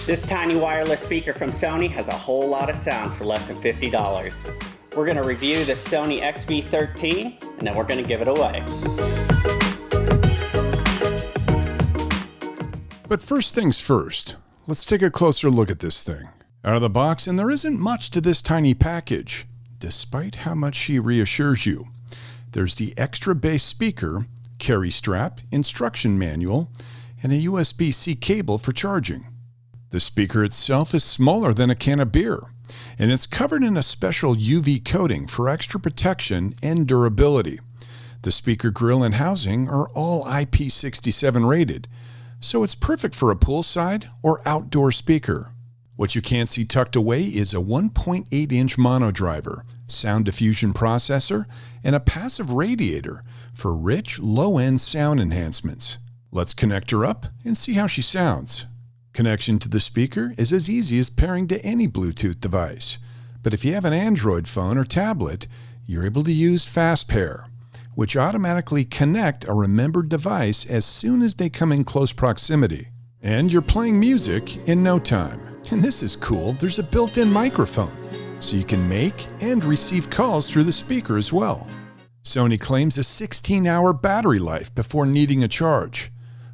This tiny wireless speaker from Sony has a whole lot of sound for less than $50. We're going to review the Sony XB13 and then we're going to give it away. But first things first, let's take a closer look at this thing. Out of the box, and there isn't much to this tiny package, despite how much she reassures you. There's the extra bass speaker, carry strap, instruction manual, and a USB-C cable for charging. The speaker itself is smaller than a can of beer, and it's covered in a special UV coating for extra protection and durability. The speaker grill and housing are all IP67 rated, so it's perfect for a poolside or outdoor speaker. What you can't see tucked away is a 1.8-inch mono driver, sound diffusion processor, and a passive radiator for rich, low-end sound enhancements. Let's connect her up and see how she sounds. Connection to the speaker is as easy as pairing to any Bluetooth device. But if you have an Android phone or tablet, you're able to use Fast Pair, which automatically connect a remembered device as soon as they come in close proximity. And you're playing music in no time. And this is cool, there's a built-in microphone, so you can make and receive calls through the speaker as well. Sony claims a 16-hour battery life before needing a charge,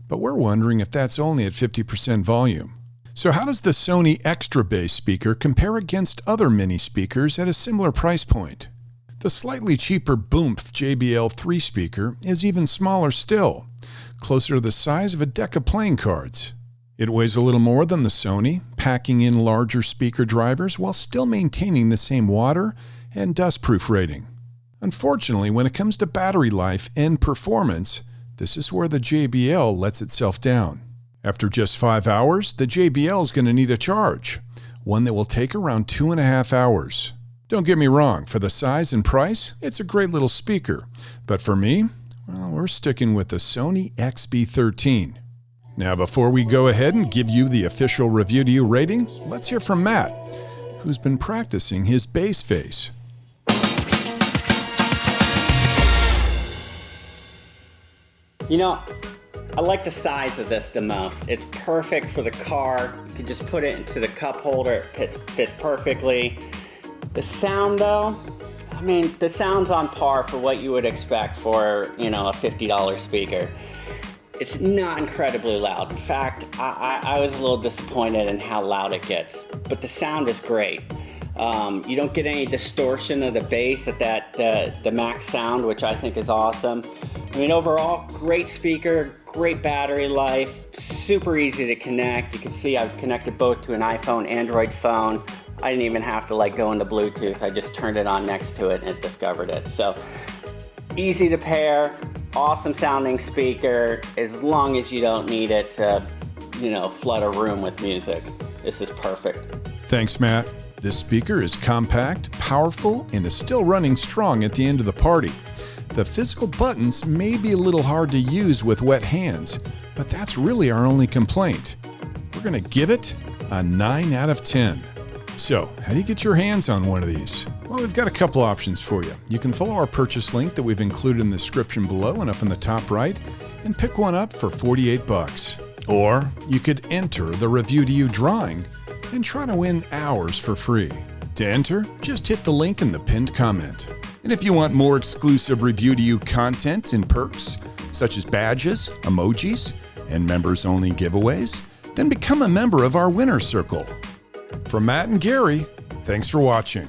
but we're wondering if that's only at 50% volume. So how does the Sony extra bass speaker compare against other mini speakers at a similar price point? The slightly cheaper Boomph JBL 3 speaker is even smaller still, closer to the size of a deck of playing cards. It weighs a little more than the Sony, packing in larger speaker drivers while still maintaining the same water and dustproof rating. Unfortunately, when it comes to battery life and performance, this is where the JBL lets itself down. After just 5 hours, the JBL is going to need a charge, one that will take around 2.5 hours. Don't get me wrong, for the size and price, it's a great little speaker. But for me, well, we're sticking with the Sony XB13. Now, before we go ahead and give you the official review to you rating, let's hear from Matt, who's been practicing his bass face. You know, I like the size of this the most. It's perfect for the car. You can just put it into the cup holder. It fits perfectly. The sound though, I mean, the sound's on par for what you would expect for, a $50 speaker. It's not incredibly loud. In fact, I was a little disappointed in how loud it gets, but the sound is great. You don't get any distortion of the bass at the max sound, which I think is awesome. I mean, overall, great speaker, great battery life, super easy to connect. You can see I've connected both to an iPhone, Android phone. I didn't even have to go into Bluetooth. I just turned it on next to it and it discovered it. So easy to pair, awesome sounding speaker, as long as you don't need it to, flood a room with music. This is perfect. Thanks, Matt. This speaker is compact, powerful, and is still running strong at the end of the party. The physical buttons may be a little hard to use with wet hands, but that's really our only complaint. We're going to give it a 9 out of 10. So, how do you get your hands on one of these? Well, we've got a couple options for you. You can follow our purchase link that we've included in the description below and up in the top right, and pick one up for $48. Or you could enter the Review to You drawing and try to win hours for free. To enter, just hit the link in the pinned comment. And if you want more exclusive Review to You content and perks, such as badges, emojis, and members-only giveaways, then become a member of our Winner Circle. From Matt and Gary, thanks for watching.